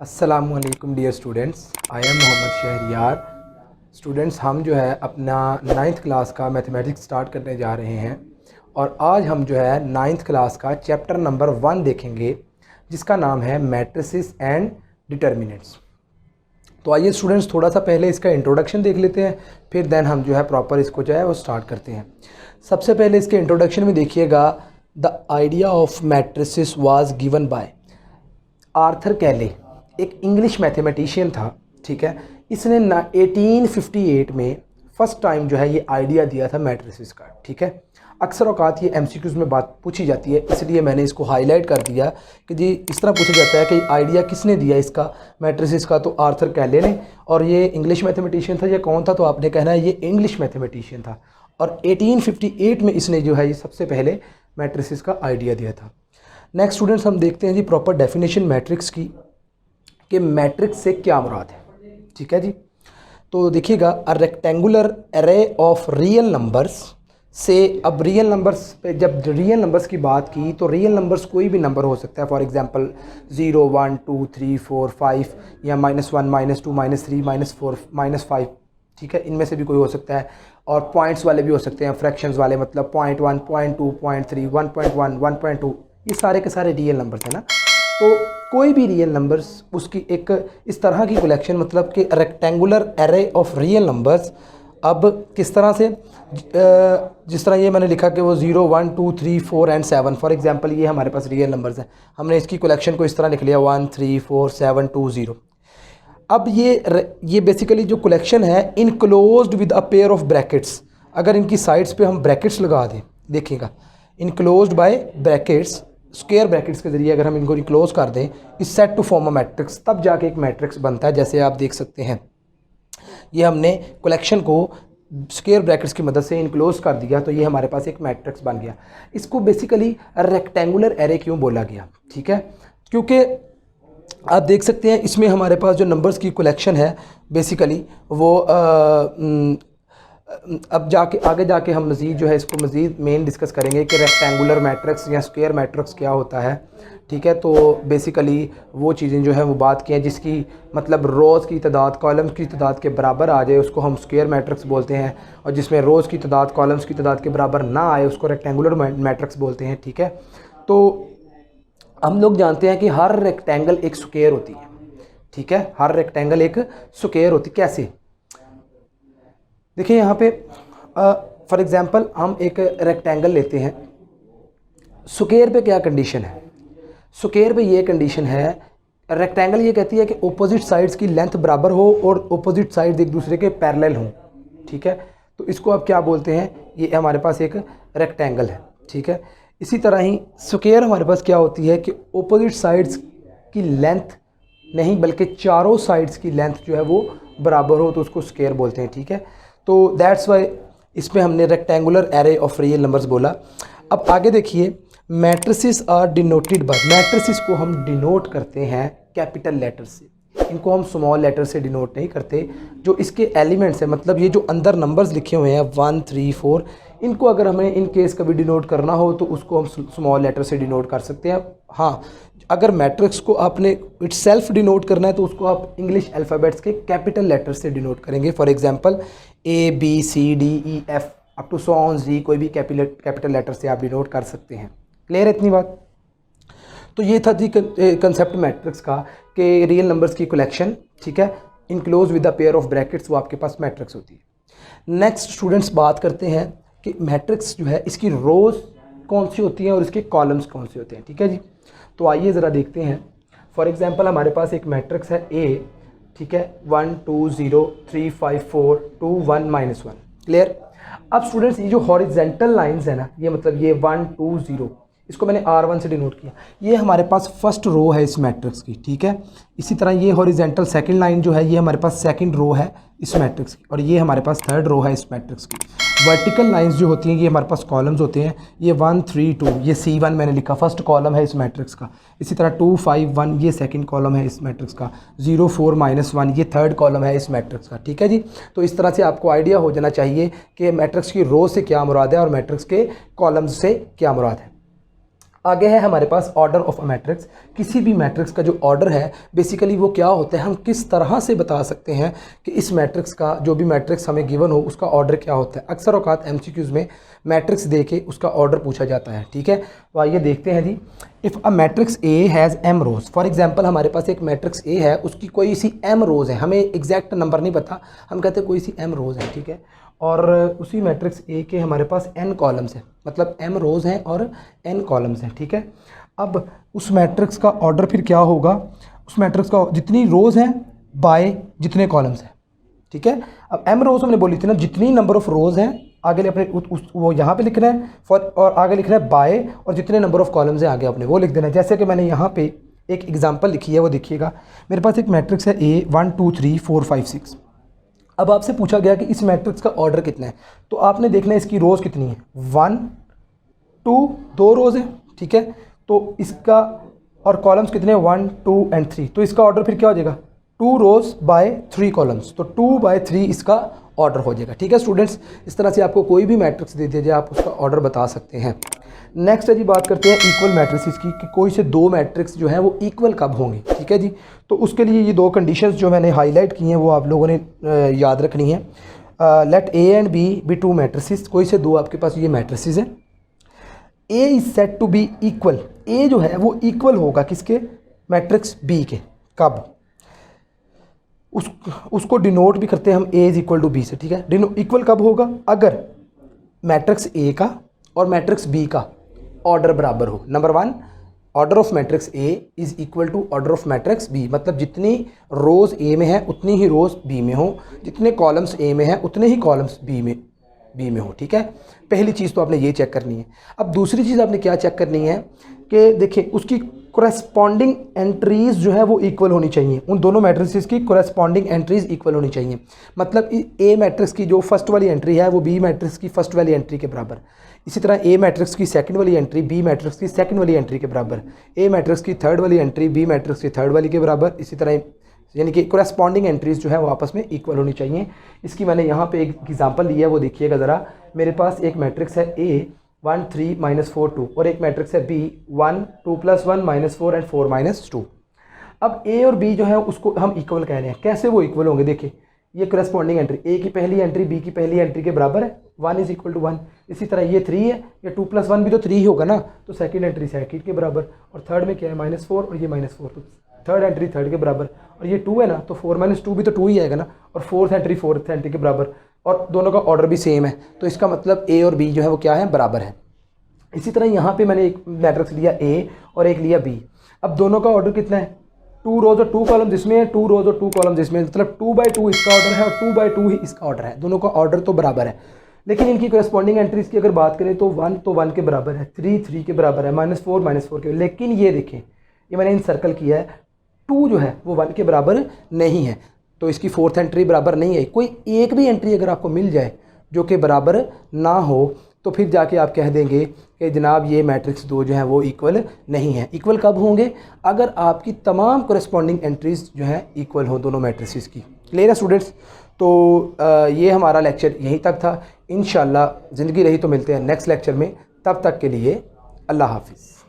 अस्सलामुअलैकुम dear students, I am Mohammad Shahriyar. Students, हम जो है अपना 9th क्लास का मैथमेटिक्स स्टार्ट करने जा रहे हैं और आज हम जो है 9th क्लास का चैप्टर नंबर 1 देखेंगे जिसका नाम है मैट्रिसेस एंड डिटर्मिनेंट्स। तो आइए स्टूडेंट्स, थोड़ा सा पहले इसका इंट्रोडक्शन देख लेते हैं, फिर देन हम जो है प्रॉपर इसको जो है वो स्टार्ट करते हैं। सबसे पहले इसके इंट्रोडक्शन में देखिएगा, the idea of matrices was given by Arthur कैले, एक इंग्लिश मैथमेटिशियन था। ठीक है, इसने 1858 में फर्स्ट टाइम जो है ये आइडिया दिया था मैट्रिसेस का। ठीक है, अक्सर औकात ये एमसीक्यूज़ में बात पूछी जाती है, इसलिए मैंने इसको हाईलाइट कर दिया कि जी इस तरह पूछा जाता है कि आइडिया किसने दिया इसका मैट्रिसेस का, तो आर्थर कैले ने। और ये इंग्लिश मैथमेटिशियन था। ये कौन था? तो आपने कहना है ये इंग्लिश मैथमेटिशियन था और 1858 में इसने जो है ये सबसे पहले मैट्रिसेस का आइडिया दिया था। नेक्स्ट स्टूडेंट्स, हम देखते हैं जी प्रॉपर डेफिनेशन मैट्रिक्स की, कि मैट्रिक्स से क्या मुराद है। ठीक है जी, तो देखिएगा, a rectangular array of real numbers से, अब रियल नंबर्स पे जब रियल नंबर्स की बात की तो रियल नंबर्स कोई भी नंबर हो सकता है। फॉर एग्जांपल 0, 1, 2, 3, 4, 5 या -1, -2, -3, -4, -5। ठीक है, इनमें से भी कोई हो सकता है। और पॉइंट्स वाले भी हो सकते हैं, फ्रैक्शंस वाले, मतलब 0.1, 0.2, 0.3, 1.1, 1.2, ये सारे के सारे रियल नंबर्स हैं ना। तो कोई भी रियल नंबर्स, उसकी एक इस तरह की कलेक्शन, मतलब कि rectangular array of real numbers. अब किस तरह से, जिस तरह ये मैंने लिखा कि वो 0, 1, 2, 3, 4 एंड 7, फॉर एग्जांपल ये हमारे पास रियल नंबर्स हैं। हमने इसकी कलेक्शन को इस तरह लिख लिया 1, 3, 4, 7, 2, 0। अब ये बेसिकली जो कलेक्शन है enclosed with a pair of brackets, अगर इनकी साइड्स पे हम ब्रैकेट्स लगा दें, देखिएगा enclosed by brackets, square brackets के ज़रिए अगर हम इनको इनक्लोज कर दें, इस set to form a matrix, तब जाके एक मैट्रिक्स बनता है। जैसे आप देख सकते हैं, ये हमने कलेक्शन को स्क्वायर ब्रैकेट्स की मदद से इनक्लोज कर दिया, तो ये हमारे पास एक मैट्रिक्स बन गया। इसको बेसिकली रेक्टेंगुलर एरे क्यों बोला गया? ठीक है, क्योंकि आप देख सकते हैं इसमें हमारे पास जो नंबर्स की कलेक्शन है बेसिकली वो अब जाके आगे जाके हम मज़ीद जो है इसको मज़ीद मेन डिस्कस करेंगे कि रेक्टेंगुलर मैट्रिक्स या स्क्वायर मैट्रिक्स क्या होता है। ठीक है, तो बेसिकली वो चीज़ें जो है वो बात की हैं जिसकी मतलब रोज़ की तादाद कॉलम्स की तादाद के बराबर आ जाए उसको हम स्क्वायर मैट्रिक्स बोलते हैं, और जिसमें रोज़ की तादाद कॉलम्स की तादाद के बराबर ना आए उसको रेक्टेंगुलर मैट्रिक्स बोलते हैं। ठीक है, तो हम लोग जानते हैं कि हर रेक्टेंगल एक स्क्वायर होती है। ठीक है, हर रेक्टेंगल एक स्क्वायर होती। कैसे? देखिए यहाँ पे फॉर एग्जांपल हम एक रेक्टेंगल लेते हैं, स्क्वायर पे क्या कंडीशन है? स्क्वायर पे ये कंडीशन है, रेक्टेंगल ये कहती है कि ऑपोजिट साइड्स की लेंथ बराबर हो और ऑपोजिट साइड्स एक दूसरे के पैरेलल हों। ठीक है, तो इसको आप क्या बोलते हैं? ये हमारे पास एक रेक्टेंगल है। ठीक है, इसी तरह ही स्क्वायर हमारे पास क्या होती है कि ऑपोजिट साइड्स की लेंथ नहीं बल्कि चारों साइड्स की लेंथ जो है वो बराबर हो तो उसको स्क्वायर बोलते हैं। ठीक है, तो दैट्स वाई इसमें हमने rectangular array of real numbers बोला। अब आगे देखिए, matrices are denoted by, matrices को हम डिनोट करते हैं कैपिटल लेटर से, इनको हम स्मॉल लेटर से डिनोट नहीं करते। जो इसके एलिमेंट्स हैं, मतलब ये जो अंदर नंबर्स लिखे हुए हैं 1, 3, 4, इनको अगर हमें इन केस कभी डिनोट करना हो तो उसको हम स्मॉल लेटर से डिनोट कर सकते हैं। हाँ, अगर मैट्रिक्स को आपने इटसेल्फ डिनोट करना है तो उसको आप इंग्लिश अल्फ़ाबेट्स के कैपिटल लेटर से डिनोट करेंगे। For example ABCDEF up to so on Z, कोई भी कैपिटल लेटर से आप डिनोट कर सकते हैं। क्लियर है इतनी बात? तो ये था जी कंसेप्ट मैट्रिक्स का कि रियल नंबर्स की कलेक्शन, ठीक है, enclose with the pair of brackets, वो आपके पास मैट्रिक्स होती है। नेक्स्ट स्टूडेंट्स, बात करते हैं कि मैट्रिक्स जो है इसकी रोज़ कौन सी होती हैं और इसके कॉलम्स कौन से होते हैं। ठीक है जी, तो आइए ज़रा देखते हैं। फॉर एग्जांपल हमारे पास एक मैट्रिक्स है A, ठीक है, 1, 2, 0, 3, 5, 4, 2, 1, -1। क्लियर? अब स्टूडेंट्स, ये जो हॉरिजेंटल लाइंस है ना, ये मतलब ये 1, 2, 0, इसको मैंने R1 से डिनोट किया। ये हमारे पास फर्स्ट रो है इस मैट्रिक्स की। ठीक है, इसी तरह ये हॉरिजेंटल सेकंड लाइन जो है ये हमारे पास सेकंड रो है इस मैट्रिक्स की, और ये हमारे पास थर्ड रो है इस मैट्रिक्स की। वर्टिकल लाइंस जो होती हैं ये हमारे पास कॉलम्स होते हैं। ये 1, 3, 2, ये C1 मैंने लिखा, फर्स्ट कॉलम है इस मैट्रिक्स का। इसी तरह 2, 5, 1 ये सेकंड कॉलम है इस मैट्रिक्स का। 0, 4, -1 ये थर्ड कॉलम है इस मैट्रिक्स का। ठीक है जी, तो इस तरह से आपको आइडिया हो जाना चाहिए कि मैट्रिक्स की रो से क्या मुराद है और मैट्रिक्स के कॉलम्स से क्या मुराद है। आगे है हमारे पास ऑर्डर ऑफ अ मैट्रिक्स। किसी भी मैट्रिक्स का जो ऑर्डर है बेसिकली वो क्या होता है, हम किस तरह से बता सकते हैं कि इस मैट्रिक्स का, जो भी मैट्रिक्स हमें गिवन हो उसका ऑर्डर क्या होता है। अक्सर औकात एमसीक्यूज़ में मैट्रिक्स दे के उसका ऑर्डर पूछा जाता है, ठीक है। तो आइए देखते हैं जी। If a matrix A has M rows, for example हमारे पास एक मैट्रिक्स ए है, उसकी कोई सी एम रोज़ है, हमें एग्जैक्ट नंबर नहीं पता, हम कहते हैं कोई सी एम रोज़ है, ठीक है। और उसी मैट्रिक्स ए के हमारे पास एन कॉलम्स हैं, मतलब एम रोज़ हैं और एन कॉलम्स हैं, ठीक है। अब उस मैट्रिक्स का ऑर्डर फिर क्या होगा, उस मैट्रिक्स का जितनी रोज़ हैं बाय जितने कॉलम्स हैं, ठीक है। अब एम रोज़ हमने बोली थी ना, जितनी नंबर ऑफ रोज़ हैं आगे अपने वो यहाँ पे लिखना है फॉर, और आगे लिखना है बाय, और जितने नंबर ऑफ कॉलम्स हैं आगे अपने वो लिख देना है। जैसे कि मैंने यहाँ पे एक एग्जांपल लिखी है, वो देखिएगा। मेरे पास एक मैट्रिक्स है ए 1 2 3 4 5 6। अब आपसे पूछा गया कि इस मैट्रिक्स का ऑर्डर कितना है, तो आपने देखना है इसकी रोज़ कितनी है, 1 2, 2 रोज़ है, ठीक है। तो इसका और कॉलम्स कितने हैं, 1 2 एंड 3, तो इसका ऑर्डर फिर क्या हो जाएगा, 2 रोज़ बाय 3 कॉलम्स, तो 2 बाय 3 इसका ऑर्डर हो जाएगा, ठीक है स्टूडेंट्स। इस तरह से आपको कोई भी मैट्रिक्स दे दीजिए आप उसका ऑर्डर बता सकते हैं। नेक्स्ट है जी, बात करते हैं इक्वल मैट्रिक्स की, कि कोई से दो मैट्रिक्स जो हैं वो इक्वल कब होंगे, ठीक है जी। तो उसके लिए ये दो कंडीशंस जो मैंने हाईलाइट की हैं वो आप लोगों ने याद रखनी है। Let A and B two matrices, कोई से दो आपके पास ये मैट्रिसेस हैं। A is set to B equal, A जो है वो इक्वल होगा किसके, मैट्रिक्स बी के, कब, उसको डिनोट भी करते हैं हम ए इज इक्वल टू बी से, ठीक है। इक्वल कब होगा, अगर मैट्रिक्स ए का और मैट्रिक्स बी का ऑर्डर बराबर हो। Number 1, order of matrix A is equal to order of matrix B, मतलब जितनी रोज़ ए में है उतनी ही रोज़ बी में हो, जितने कॉलम्स ए में है उतने ही कॉलम्स बी में हो, ठीक है। पहली चीज़ तो आपने ये चेक करनी है। अब दूसरी चीज़ आपने क्या चेक करनी है कि देखिए उसकी कोरेस्पॉन्डिंग एंट्रीज़ जो है वो इक्वल होनी चाहिए, उन दोनों मैट्रिक्स की कोरेस्पॉन्डिंग एंट्रीज़ इक्वल होनी चाहिए। मतलब ए मैट्रिक्स की जो फर्स्ट वाली एंट्री है वो बी मैट्रिक्स की फर्स्ट वाली एंट्री के बराबर, इसी तरह ए मैट्रिक्स की सेकंड वाली एंट्री बी मैट्रिक्स की सेकंड वाली एंट्री के बराबर, ए मैट्रिक्स की थर्ड वाली एंट्री बी मैट्रिक्स की थर्ड वाली के बराबर, इसी तरह यानी कि कोरेस्पॉन्डिंग एंट्रीज़ जो है वो आपस में इक्वल होनी चाहिए। इसकी मैंने यहाँ पे एक एग्जांपल लिया है, वो देखिएगा ज़रा। मेरे पास एक मैट्रिक्स है ए 1 3 -4 2, और एक मैट्रिक्स है बी 1 2 + 1 -4 एंड 4 -2। अब ए और बी जो है उसको हम इक्वल कह रहे हैं। कैसे वो इक्वल होंगे, देखिए ये कोरेस्पॉन्डिंग एंट्री, ए की पहली एंट्री बी की पहली एंट्री के बराबर है, 1 इज इक्वल टू 1। इसी तरह ये 3 है, ये 2 + 1 भी तो 3 ही होगा ना, तो सेकंड एंट्री सेकंड के बराबर, और थर्ड में क्या है -4 और ये -4, तो थर्ड एंट्री थर्ड के बराबर, और ये 2 है ना, तो 4 - 2 भी तो 2 ही आएगा ना, और फोर्थ एंट्री के बराबर, और दोनों का ऑर्डर भी सेम है, तो इसका मतलब ए और बी जो है वो क्या है, बराबर है। इसी तरह यहाँ पे मैंने एक मैट्रिक्स लिया ए और एक लिया बी। अब दोनों का ऑर्डर कितना है, 2 रोज़ और 2 कॉलम जिसमें है, 2 रोज़ और 2 कॉलम जिसमें, मतलब 2/2 इसका ऑर्डर है और 2/2 ही इसका ऑर्डर है, दोनों का ऑर्डर तो बराबर है। लेकिन इनकी कोरेस्पॉन्डिंग एंट्रीज की अगर बात करें तो 1 तो 1 के बराबर है, 3 3 के बराबर है, -4 -4 के। लेकिन ये देखें, ये मैंने इन सर्कल किया है, 2 जो है वो 1 के बराबर नहीं है, तो इसकी फोर्थ एंट्री बराबर नहीं है। कोई एक भी एंट्री अगर आपको मिल जाए जो कि बराबर ना हो, तो फिर जाके आप कह देंगे कि जनाब ये मैट्रिक्स दो जो हैं वो इक्वल नहीं है। इक्वल कब होंगे, अगर आपकी तमाम कोरेस्पॉन्डिंग एंट्रीज जो हैं इक्वल हो दोनों मैट्रिक्स की। क्लियर है स्टूडेंट्स। तो ये हमारा लेक्चर यहीं तक था। इंशाल्लाह ज़िंदगी रही तो मिलते हैं नेक्स्ट लेक्चर में, तब तक के लिए अल्लाह हाफिज़।